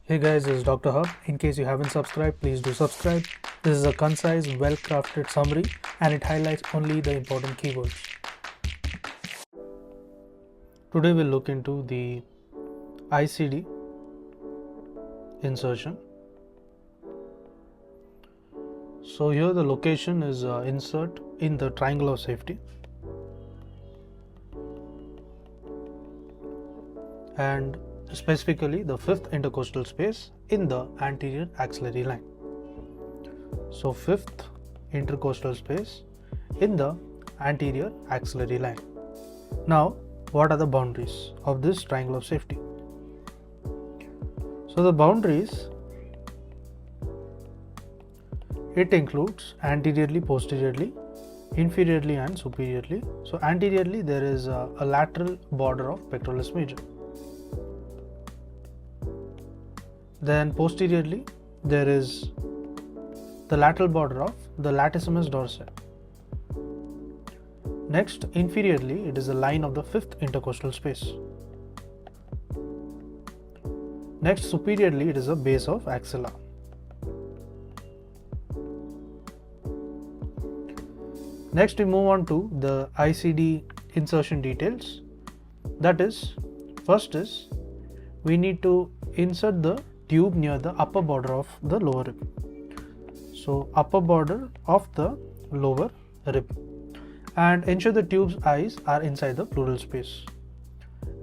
Hey guys, this is Dr. Hub. In case you haven't subscribed, please do subscribe. This is a concise, well-crafted summary and it highlights only the important keywords. Today we'll look into the ICD insertion. So here the location is insert in the triangle of safety. And specifically the fifth intercostal space in the anterior axillary line. So fifth intercostal space in the anterior axillary line. Now, what are the boundaries of this triangle of safety? So the boundaries, it includes anteriorly, posteriorly, inferiorly and superiorly. So anteriorly there is a lateral border of pectoralis major. Then posteriorly there is the lateral border of the latissimus dorsi. Next, inferiorly it is the line of the fifth intercostal space. Next, superiorly it is the base of axilla. Next we move on to the ICD insertion details. That is, first is we need to insert the tube near the upper border of the lower rib. So upper border of the lower rib, and ensure the tube's eyes are inside the pleural space.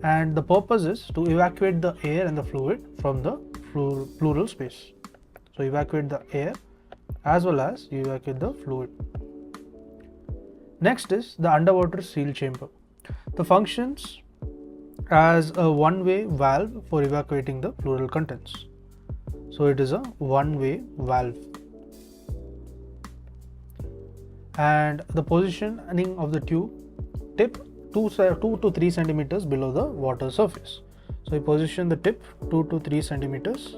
And the purpose is to evacuate the air and the fluid from the pleural space. So evacuate the air as well as you evacuate the fluid. Next is the underwater seal chamber. The functions as a one-way valve for evacuating the pleural contents. So it is a one-way valve. And the positioning of the tube tip 2 to 3 centimeters below the water surface. So you position the tip 2 to 3 centimeters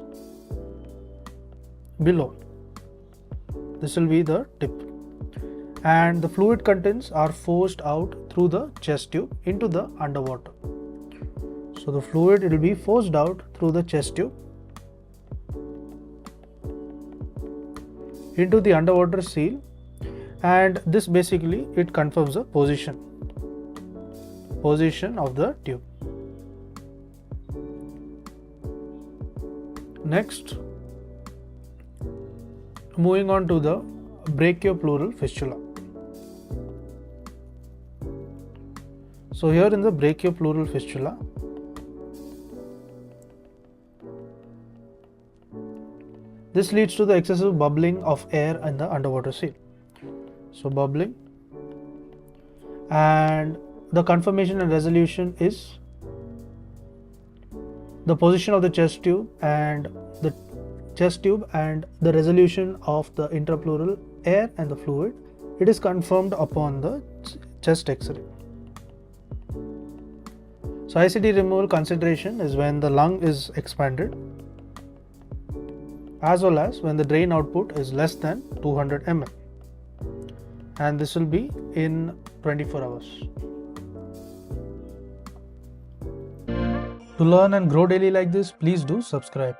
below. This will be the tip. And the fluid contents are forced out through the chest tube into the underwater. So the fluid will be forced out through the chest tube into the underwater seal, and this basically it confirms the position of the tube. Next, moving on to the brachiopleural fistula. So here in the brachiopleural fistula, this leads to the excessive bubbling of air in the underwater seal. So bubbling, and the confirmation and resolution is the position of the chest tube and the resolution of the intrapleural air and the fluid. It is confirmed upon the chest X-ray. So ICD removal consideration is when the lung is expanded, as well as when the drain output is less than 200 ml, and this will be in 24 hours. To learn and grow daily like this, please do subscribe.